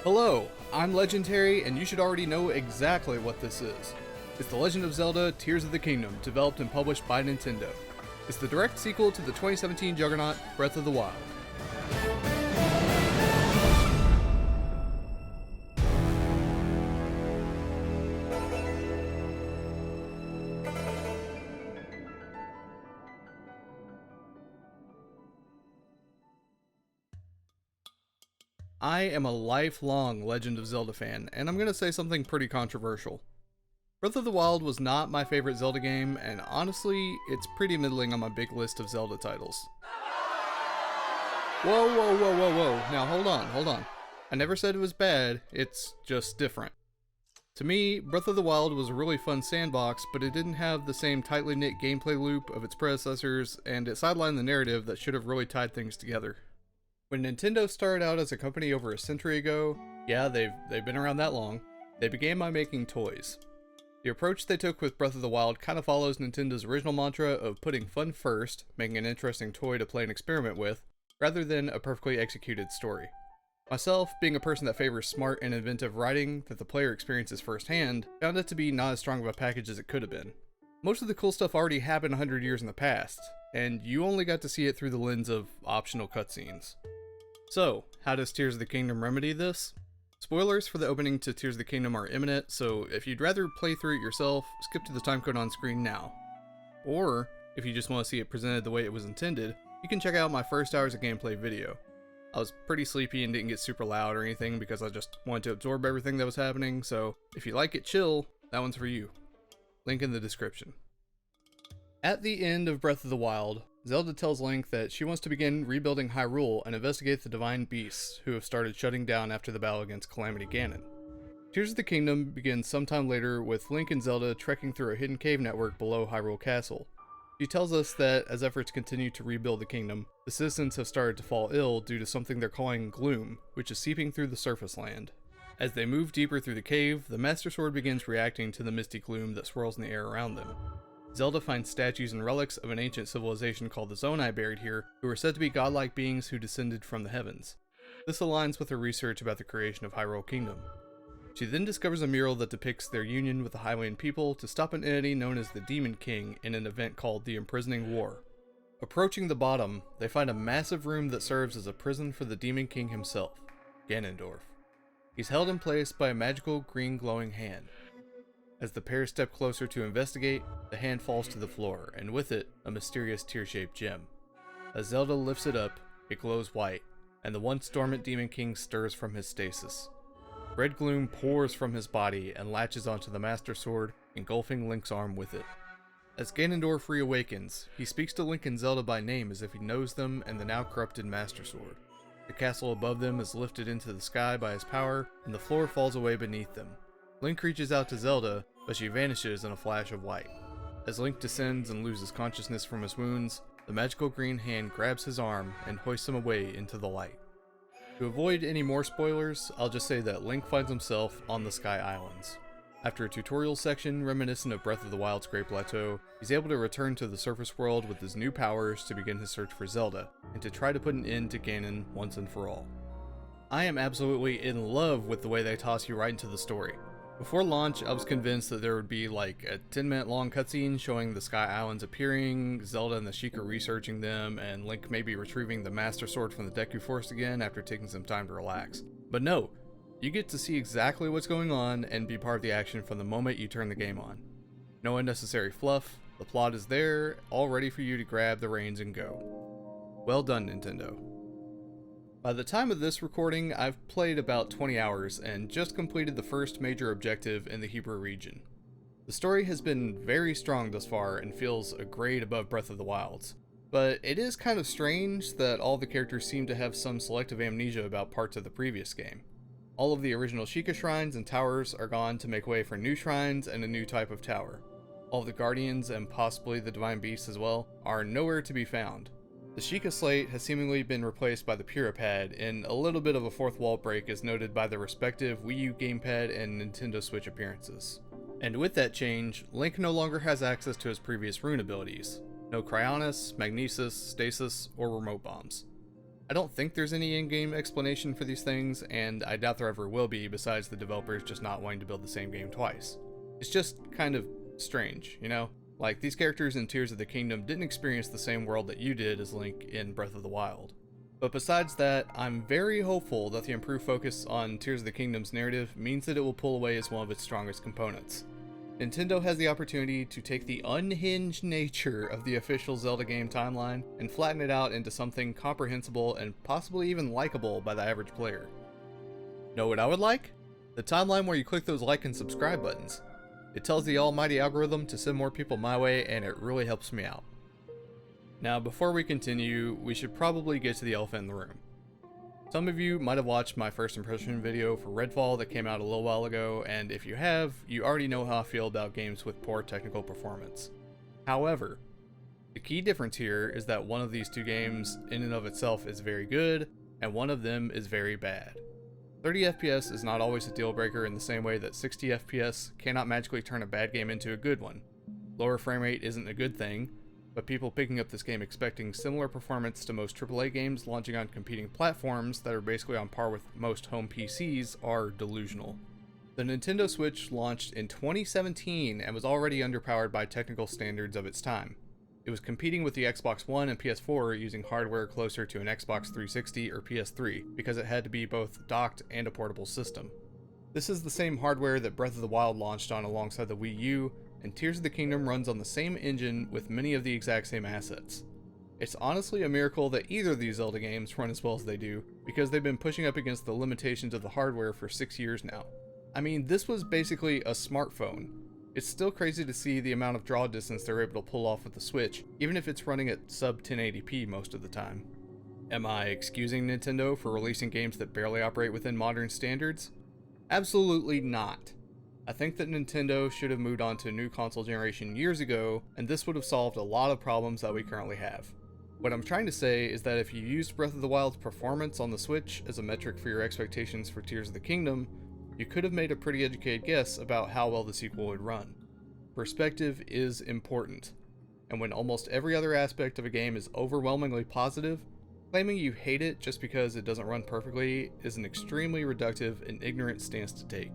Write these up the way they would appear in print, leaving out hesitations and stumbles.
Hello, I'm LegenTerry, and you should already know exactly what this is. It's the Legend of Zelda Tears of the Kingdom, developed and published by Nintendo. It's the direct sequel to the 2017 juggernaut, Breath of the Wild. I am a lifelong Legend of Zelda fan, and I'm going to say something pretty controversial. Breath of the Wild was not my favorite Zelda game, and honestly, it's pretty middling on my big list of Zelda titles. Whoa. Now hold on. I never said it was bad, it's just different. To me, Breath of the Wild was a really fun sandbox, but it didn't have the same tightly knit gameplay loop of its predecessors, and it sidelined the narrative that should have really tied things together. When Nintendo started out as a company over a century ago, yeah, they've been around that long, they began by making toys. The approach they took with Breath of the Wild kind of follows Nintendo's original mantra of putting fun first, making an interesting toy to play and experiment with, rather than a perfectly executed story. Myself, being a person that favors smart and inventive writing that the player experiences firsthand, found it to be not as strong of a package as it could have been. Most of the cool stuff already happened 100 years in the past, and you only got to see it through the lens of optional cutscenes. So, how does Tears of the Kingdom remedy this? Spoilers for the opening to Tears of the Kingdom are imminent, so if you'd rather play through it yourself, skip to the timecode on screen now. Or, if you just want to see it presented the way it was intended, you can check out my first hours of gameplay video. I was pretty sleepy and didn't get super loud or anything because I just wanted to absorb everything that was happening, so if you like it chill, that one's for you. Link in the description. At the end of Breath of the Wild, Zelda tells Link that she wants to begin rebuilding Hyrule and investigate the divine beasts who have started shutting down after the battle against Calamity Ganon. Tears of the Kingdom begins sometime later with Link and Zelda trekking through a hidden cave network below Hyrule Castle. She tells us that as efforts continue to rebuild the kingdom, the citizens have started to fall ill due to something they're calling gloom, which is seeping through the surface land. As they move deeper through the cave, the Master Sword begins reacting to the misty gloom that swirls in the air around them. Zelda finds statues and relics of an ancient civilization called the Zonai buried here, who are said to be godlike beings who descended from the heavens. This aligns with her research about the creation of Hyrule Kingdom. She then discovers a mural that depicts their union with the Hylian people to stop an entity known as the Demon King in an event called the Imprisoning War. Approaching the bottom, they find a massive room that serves as a prison for the Demon King himself, Ganondorf. He's held in place by a magical green glowing hand. As the pair step closer to investigate, the hand falls to the floor, and with it, a mysterious tear-shaped gem. As Zelda lifts it up, it glows white, and the once dormant Demon King stirs from his stasis. Red gloom pours from his body and latches onto the Master Sword, engulfing Link's arm with it. As Ganondorf reawakens, he speaks to Link and Zelda by name as if he knows them and the now corrupted Master Sword. The castle above them is lifted into the sky by his power, and the floor falls away beneath them. Link reaches out to Zelda, but she vanishes in a flash of white. As Link descends and loses consciousness from his wounds, the magical green hand grabs his arm and hoists him away into the light. To avoid any more spoilers, I'll just say that Link finds himself on the Sky Islands. After a tutorial section reminiscent of Breath of the Wild's Great Plateau, he's able to return to the surface world with his new powers to begin his search for Zelda, and to try to put an end to Ganon once and for all. I am absolutely in love with the way they toss you right into the story. Before launch, I was convinced that there would be like a 10-minute long cutscene showing the Sky Islands appearing, Zelda and the Sheik researching them, and Link maybe retrieving the Master Sword from the Deku Forest again after taking some time to relax. But no, you get to see exactly what's going on and be part of the action from the moment you turn the game on. No unnecessary fluff, the plot is there, all ready for you to grab the reins and go. Well done, Nintendo. By the time of this recording, I've played about 20 hours and just completed the first major objective in the Hebrew region. The story has been very strong thus far and feels a grade above Breath of the Wild's, but it is kind of strange that all the characters seem to have some selective amnesia about parts of the previous game. All of the original Sheikah shrines and towers are gone to make way for new shrines and a new type of tower. All of the guardians, and possibly the divine beasts as well, are nowhere to be found. The Sheikah slate has seemingly been replaced by the Purapad, and a little bit of a fourth wall break is noted by the respective Wii U gamepad and Nintendo Switch appearances. And with that change, Link no longer has access to his previous rune abilities. No Cryonis, Magnesis, Stasis, or Remote Bombs. I don't think there's any in-game explanation for these things, and I doubt there ever will be, besides the developers just not wanting to build the same game twice. It's just kind of strange, you know? Like, these characters in Tears of the Kingdom didn't experience the same world that you did as Link in Breath of the Wild. But besides that, I'm very hopeful that the improved focus on Tears of the Kingdom's narrative means that it will pull away as one of its strongest components. Nintendo has the opportunity to take the unhinged nature of the official Zelda game timeline and flatten it out into something comprehensible and possibly even likable by the average player. Know what I would like? The timeline where you click those like and subscribe buttons. It tells the almighty algorithm to send more people my way, and it really helps me out. Now, before we continue, we should probably get to the elephant in the room. Some of you might have watched my first impression video for Redfall that came out a little while ago, and if you have, you already know how I feel about games with poor technical performance. However, the key difference here is that one of these two games in and of itself is very good, and one of them is very bad. 30 FPS is not always a deal breaker in the same way that 60 FPS cannot magically turn a bad game into a good one. Lower frame rate isn't a good thing, but people picking up this game expecting similar performance to most AAA games launching on competing platforms that are basically on par with most home PCs are delusional. The Nintendo Switch launched in 2017 and was already underpowered by technical standards of its time. It was competing with the Xbox One and PS4 using hardware closer to an Xbox 360 or PS3 because it had to be both docked and a portable system. This is the same hardware that Breath of the Wild launched on alongside the Wii U, and Tears of the Kingdom runs on the same engine with many of the exact same assets. It's honestly a miracle that either of these Zelda games run as well as they do, because they've been pushing up against the limitations of the hardware for 6 years now. I mean, this was basically a smartphone. It's still crazy to see the amount of draw distance they're able to pull off with the Switch, even if it's running at sub 1080p most of the time. Am I excusing Nintendo for releasing games that barely operate within modern standards? Absolutely not. I think that Nintendo should have moved on to a new console generation years ago, and this would have solved a lot of problems that we currently have. What I'm trying to say is that if you used Breath of the Wild's performance on the Switch as a metric for your expectations for Tears of the Kingdom, you could have made a pretty educated guess about how well the sequel would run. Perspective is important, and when almost every other aspect of a game is overwhelmingly positive, claiming you hate it just because it doesn't run perfectly is an extremely reductive and ignorant stance to take.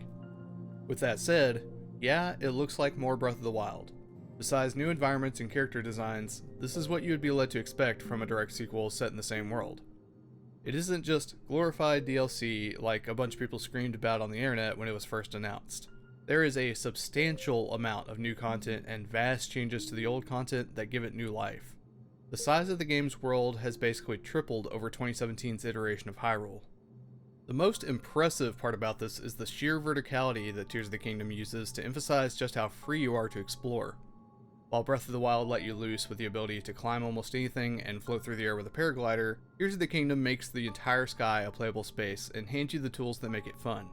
With that said, yeah, it looks like more Breath of the Wild. Besides new environments and character designs, this is what you would be led to expect from a direct sequel set in the same world. It isn't just glorified DLC like a bunch of people screamed about on the internet when it was first announced. There is a substantial amount of new content and vast changes to the old content that give it new life. The size of the game's world has basically tripled over 2017's iteration of Hyrule. The most impressive part about this is the sheer verticality that Tears of the Kingdom uses to emphasize just how free you are to explore. While Breath of the Wild let you loose with the ability to climb almost anything and float through the air with a paraglider, Tears of the Kingdom makes the entire sky a playable space and hands you the tools that make it fun.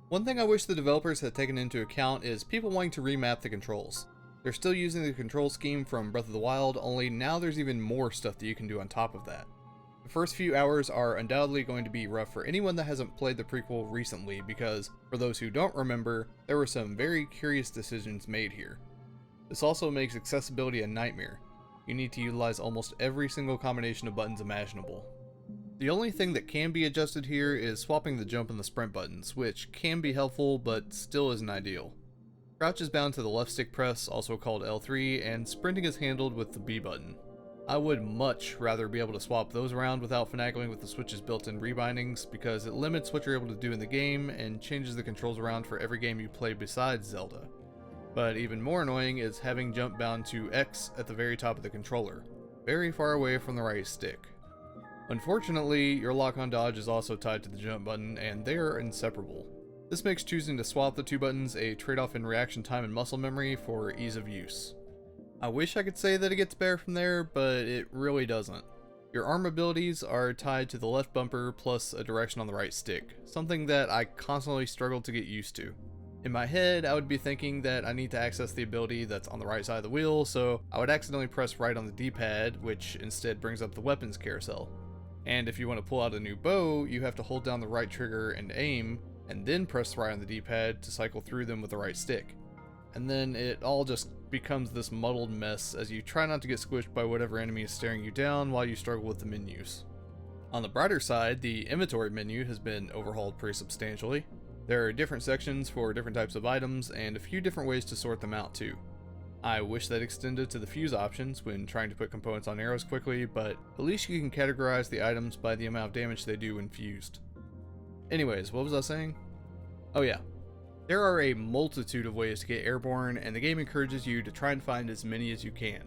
One thing I wish the developers had taken into account is people wanting to remap the controls. They're still using the control scheme from Breath of the Wild, only now there's even more stuff that you can do on top of that. The first few hours are undoubtedly going to be rough for anyone that hasn't played the prequel recently because, for those who don't remember, there were some very curious decisions made here. This also makes accessibility a nightmare. You need to utilize almost every single combination of buttons imaginable. The only thing that can be adjusted here is swapping the jump and the sprint buttons, which can be helpful but still isn't ideal. Crouch is bound to the left stick press, also called L3, and sprinting is handled with the B button. I would much rather be able to swap those around without finagling with the Switch's built-in rebindings because it limits what you're able to do in the game and changes the controls around for every game you play besides Zelda. But even more annoying is having jump bound to X at the very top of the controller, very far away from the right stick. Unfortunately, your lock-on dodge is also tied to the jump button and they are inseparable. This makes choosing to swap the two buttons a trade-off in reaction time and muscle memory for ease of use. I wish I could say that it gets better from there, but it really doesn't. Your arm abilities are tied to the left bumper plus a direction on the right stick, something that I constantly struggle to get used to. In my head, I would be thinking that I need to access the ability that's on the right side of the wheel, so I would accidentally press right on the D-pad, which instead brings up the weapons carousel. And if you want to pull out a new bow, you have to hold down the right trigger and aim, and then press right on the D-pad to cycle through them with the right stick. And then it all just becomes this muddled mess as you try not to get squished by whatever enemy is staring you down while you struggle with the menus. On the brighter side, the inventory menu has been overhauled pretty substantially. There are different sections for different types of items, and a few different ways to sort them out too. I wish that extended to the fuse options when trying to put components on arrows quickly, but at least you can categorize the items by the amount of damage they do when fused. Anyways, what was I saying? Oh yeah. There are a multitude of ways to get airborne, and the game encourages you to try and find as many as you can.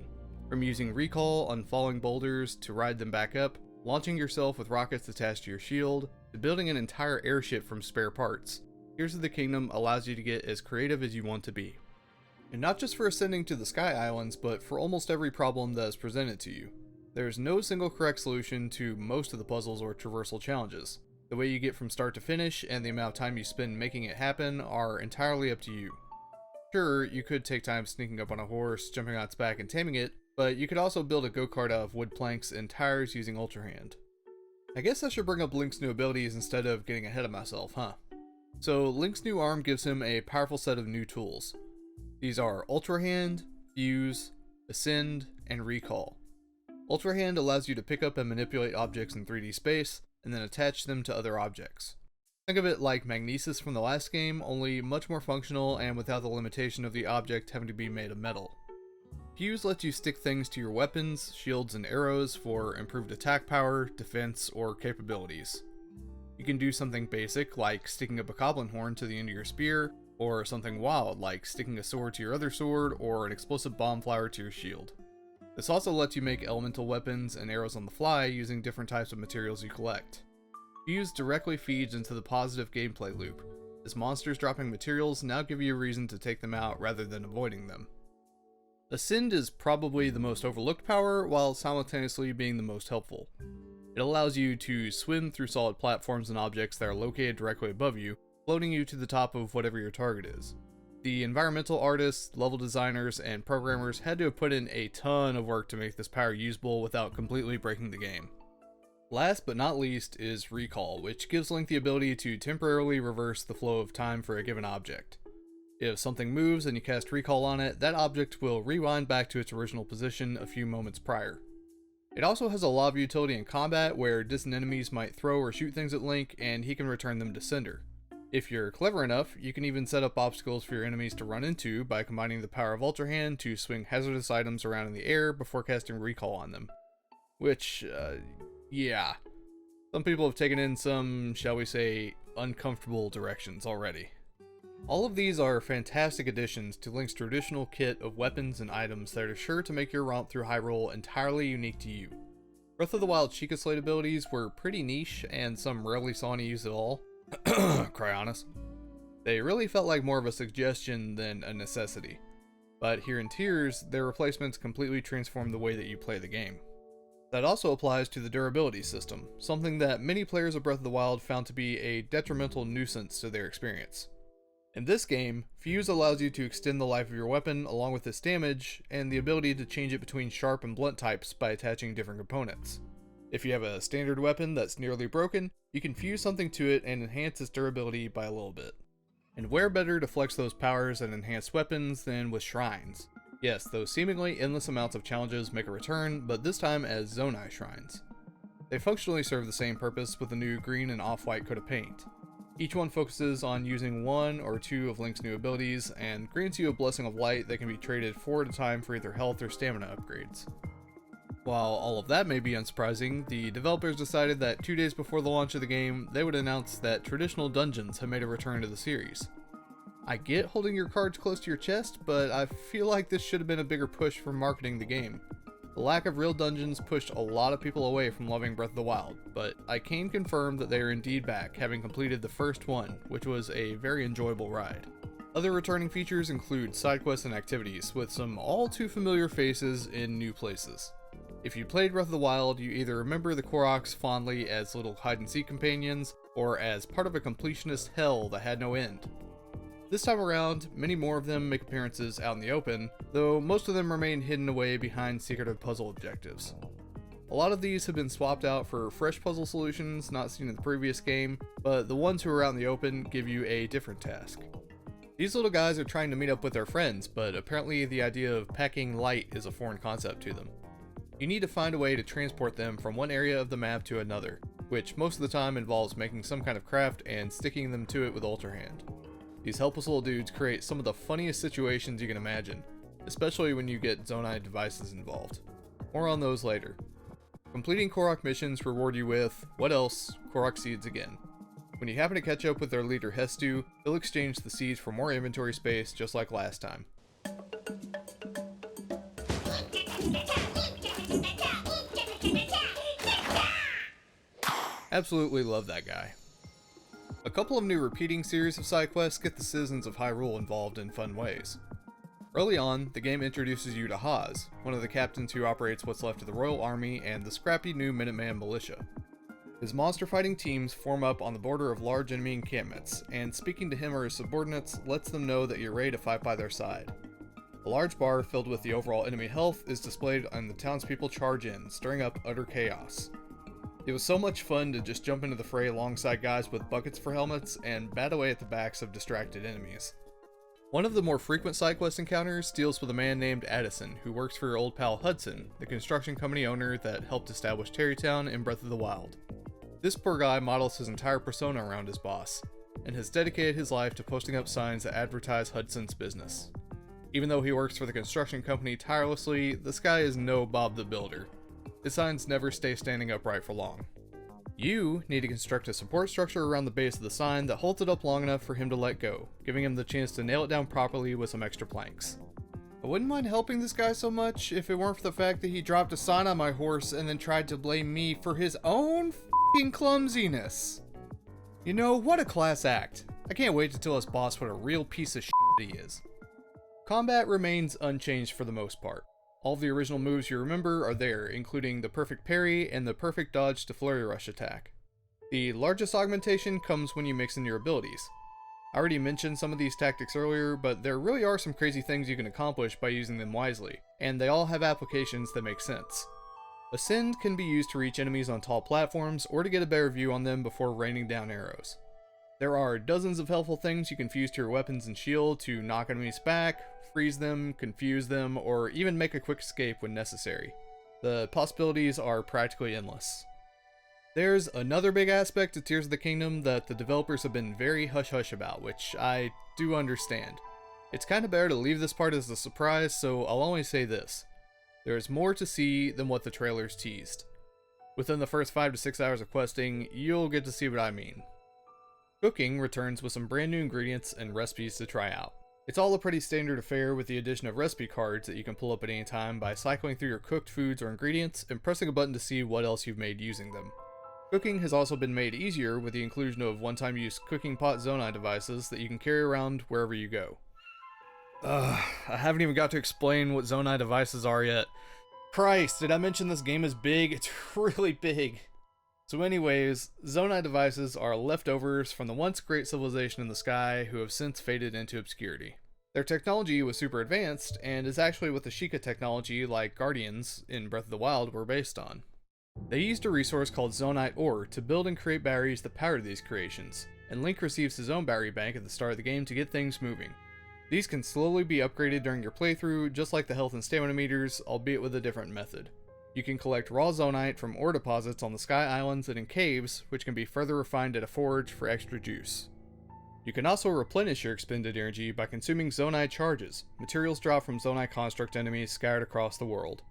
From using recall on falling boulders to ride them back up, launching yourself with rockets attached to your shield, to building an entire airship from spare parts. Tears of the Kingdom allows you to get as creative as you want to be. And not just for ascending to the Sky Islands, but for almost every problem that is presented to you. There is no single correct solution to most of the puzzles or traversal challenges. The way you get from start to finish and the amount of time you spend making it happen are entirely up to you. Sure, you could take time sneaking up on a horse, jumping on its back and taming it, but you could also build a go-kart out of wood planks and tires using Ultra Hand. I guess I should bring up Link's new abilities instead of getting ahead of myself, huh? So Link's new arm gives him a powerful set of new tools. These are Ultra Hand, Fuse, Ascend, and Recall. Ultra Hand allows you to pick up and manipulate objects in 3D space, and then attach them to other objects. Think of it like Magnesis from the last game, only much more functional and without the limitation of the object having to be made of metal. Fuse lets you stick things to your weapons, shields, and arrows for improved attack power, defense, or capabilities. You can do something basic like sticking up a goblin horn to the end of your spear, or something wild like sticking a sword to your other sword or an explosive bomb flower to your shield. This also lets you make elemental weapons and arrows on the fly using different types of materials you collect. Fuse directly feeds into the positive gameplay loop, as monsters dropping materials now give you a reason to take them out rather than avoiding them. Ascend is probably the most overlooked power, while simultaneously being the most helpful. It allows you to swim through solid platforms and objects that are located directly above you, floating you to the top of whatever your target is. The environmental artists, level designers, and programmers had to have put in a ton of work to make this power usable without completely breaking the game. Last but not least is Recall, which gives Link the ability to temporarily reverse the flow of time for a given object. If something moves and you cast Recall on it, that object will rewind back to its original position a few moments prior. It also has a lot of utility in combat where distant enemies might throw or shoot things at Link and he can return them to sender. If you're clever enough, you can even set up obstacles for your enemies to run into by combining the power of Ultra Hand to swing hazardous items around in the air before casting Recall on them. Which, yeah. Some people have taken in some, shall we say, uncomfortable directions already. All of these are fantastic additions to Link's traditional kit of weapons and items that are sure to make your romp through Hyrule entirely unique to you. Breath of the Wild Sheikah Slate abilities were pretty niche, and some rarely saw any use at all. Cryonis. They really felt like more of a suggestion than a necessity. But here in Tears, their replacements completely transform the way that you play the game. That also applies to the durability system, something that many players of Breath of the Wild found to be a detrimental nuisance to their experience. In this game, Fuse allows you to extend the life of your weapon along with its damage, and the ability to change it between sharp and blunt types by attaching different components. If you have a standard weapon that's nearly broken, you can fuse something to it and enhance its durability by a little bit. And where better to flex those powers and enhance weapons than with shrines? Yes, those seemingly endless amounts of challenges make a return, but this time as Zonai shrines. They functionally serve the same purpose with a new green and off-white coat of paint. Each one focuses on using one or two of Link's new abilities, and grants you a blessing of light that can be traded 4 at a time for either health or stamina upgrades. While all of that may be unsurprising, the developers decided that 2 days before the launch of the game, they would announce that traditional dungeons have made a return to the series. I get holding your cards close to your chest, but I feel like this should have been a bigger push for marketing the game. The lack of real dungeons pushed a lot of people away from loving Breath of the Wild, but I can confirm that they are indeed back, having completed the first one, which was a very enjoyable ride. Other returning features include side quests and activities, with some all too familiar faces in new places. If you played Breath of the Wild, you either remember the Koroks fondly as little hide-and-seek companions, or as part of a completionist hell that had no end. This time around, many more of them make appearances out in the open, though most of them remain hidden away behind secretive puzzle objectives. A lot of these have been swapped out for fresh puzzle solutions not seen in the previous game, but the ones who are out in the open give you a different task. These little guys are trying to meet up with their friends, but apparently the idea of packing light is a foreign concept to them. You need to find a way to transport them from one area of the map to another, which most of the time involves making some kind of craft and sticking them to it with Ultra Hand. These helpless little dudes create some of the funniest situations you can imagine, especially when you get Zonai devices involved. More on those later. Completing Korok missions reward you with, what else, Korok seeds again. When you happen to catch up with their leader Hestu, they'll exchange the seeds for more inventory space just like last time. Absolutely love that guy. A couple of new repeating series of side quests get the citizens of Hyrule involved in fun ways. Early on, the game introduces you to Haas, one of the captains who operates what's left of the Royal Army and the scrappy new Minuteman militia. His monster fighting teams form up on the border of large enemy encampments, and speaking to him or his subordinates lets them know that you're ready to fight by their side. A large bar filled with the overall enemy health is displayed and the townspeople charge in, stirring up utter chaos. It was so much fun to just jump into the fray alongside guys with buckets for helmets and bat away at the backs of distracted enemies. One of the more frequent side quest encounters deals with a man named Addison, who works for your old pal Hudson, the construction company owner that helped establish Terrytown in Breath of the Wild. This poor guy models his entire persona around his boss, and has dedicated his life to posting up signs that advertise Hudson's business. Even though he works for the construction company tirelessly, this guy is no Bob the Builder. His signs never stay standing upright for long. You need to construct a support structure around the base of the sign that holds it up long enough for him to let go, giving him the chance to nail it down properly with some extra planks. I wouldn't mind helping this guy so much if it weren't for the fact that he dropped a sign on my horse and then tried to blame me for his own f***ing clumsiness. You know, what a class act. I can't wait to tell his boss what a real piece of shit he is. Combat remains unchanged for the most part. All of the original moves you remember are there, including the perfect parry and the perfect dodge to flurry rush attack. The largest augmentation comes when you mix in your abilities. I already mentioned some of these tactics earlier, but there really are some crazy things you can accomplish by using them wisely, and they all have applications that make sense. Ascend can be used to reach enemies on tall platforms or to get a better view on them before raining down arrows. There are dozens of helpful things you can fuse to your weapons and shield to knock enemies back, freeze them, confuse them, or even make a quick escape when necessary. The possibilities are practically endless. There's another big aspect to Tears of the Kingdom that the developers have been very hush-hush about, which I do understand. It's kinda better to leave this part as a surprise, so I'll only say this. There is more to see than what the trailers teased. Within the first 5 to 6 hours of questing, you'll get to see what I mean. Cooking returns with some brand new ingredients and recipes to try out. It's all a pretty standard affair with the addition of recipe cards that you can pull up at any time by cycling through your cooked foods or ingredients and pressing a button to see what else you've made using them. Cooking has also been made easier with the inclusion of one-time use cooking pot Zonai devices that you can carry around wherever you go. I haven't even got to explain what Zonai devices are yet. Christ, did I mention this game is big? It's really big. So anyways, Zonai devices are leftovers from the once great civilization in the sky who have since faded into obscurity. Their technology was super advanced, and is actually what the Sheikah technology like Guardians in Breath of the Wild were based on. They used a resource called Zonite Ore to build and create batteries that power these creations, and Link receives his own battery bank at the start of the game to get things moving. These can slowly be upgraded during your playthrough, just like the health and stamina meters, albeit with a different method. You can collect raw Zonite from ore deposits on the Sky Islands and in caves, which can be further refined at a forge for extra juice. You can also replenish your expended energy by consuming Zonite charges, materials dropped from Zonite construct enemies scattered across the world.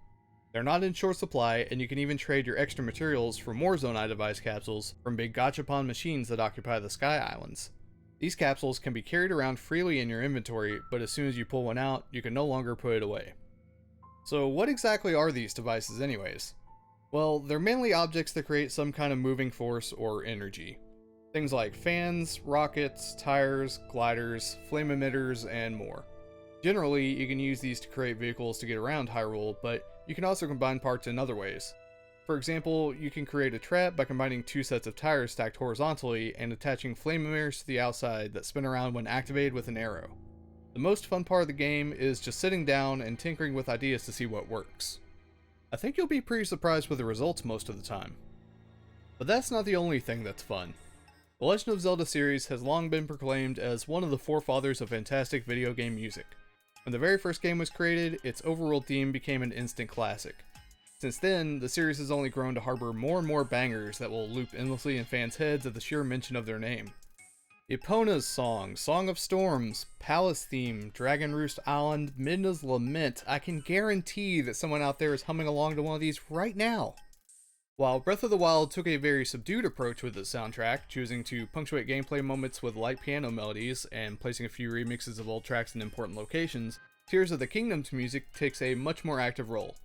They're not in short supply, and you can even trade your extra materials for more Zonite device capsules from big gachapon machines that occupy the Sky Islands. These capsules can be carried around freely in your inventory, but as soon as you pull one out, you can no longer put it away. So what exactly are these devices anyways? Well, they're mainly objects that create some kind of moving force or energy. Things like fans, rockets, tires, gliders, flame emitters, and more. Generally, you can use these to create vehicles to get around Hyrule, but you can also combine parts in other ways. For example, you can create a trap by combining 2 sets of tires stacked horizontally and attaching flame emitters to the outside that spin around when activated with an arrow. The most fun part of the game is just sitting down and tinkering with ideas to see what works. I think you'll be pretty surprised with the results most of the time. But that's not the only thing that's fun. The Legend of Zelda series has long been proclaimed as one of the forefathers of fantastic video game music. When the very first game was created, its overworld theme became an instant classic. Since then, the series has only grown to harbor more and more bangers that will loop endlessly in fans' heads at the sheer mention of their name. Epona's Song, Song of Storms, Palace Theme, Dragon Roost Island, Midna's Lament. I can guarantee that someone out there is humming along to one of these right now. While Breath of the Wild took a very subdued approach with its soundtrack, choosing to punctuate gameplay moments with light piano melodies and placing a few remixes of old tracks in important locations, Tears of the Kingdom's music takes a much more active role.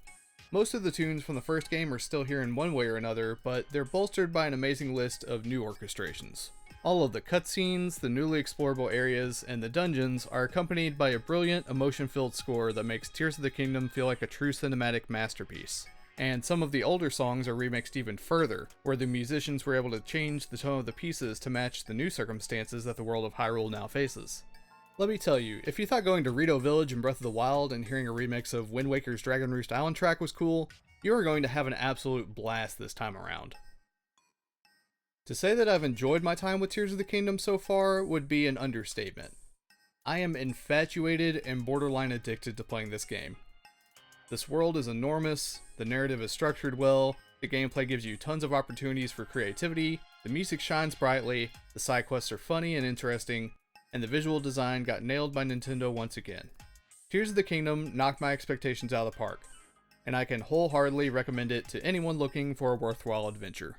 Most of the tunes from the first game are still here in one way or another, but they're bolstered by an amazing list of new orchestrations. All of the cutscenes, the newly explorable areas, and the dungeons are accompanied by a brilliant, emotion-filled score that makes Tears of the Kingdom feel like a true cinematic masterpiece. And some of the older songs are remixed even further, where the musicians were able to change the tone of the pieces to match the new circumstances that the world of Hyrule now faces. Let me tell you, if you thought going to Rito Village in Breath of the Wild and hearing a remix of Wind Waker's Dragon Roost Island track was cool, you are going to have an absolute blast this time around. To say that I've enjoyed my time with Tears of the Kingdom so far would be an understatement. I am infatuated and borderline addicted to playing this game. This world is enormous, the narrative is structured well, the gameplay gives you tons of opportunities for creativity, the music shines brightly, the side quests are funny and interesting, and the visual design got nailed by Nintendo once again. Tears of the Kingdom knocked my expectations out of the park, and I can wholeheartedly recommend it to anyone looking for a worthwhile adventure.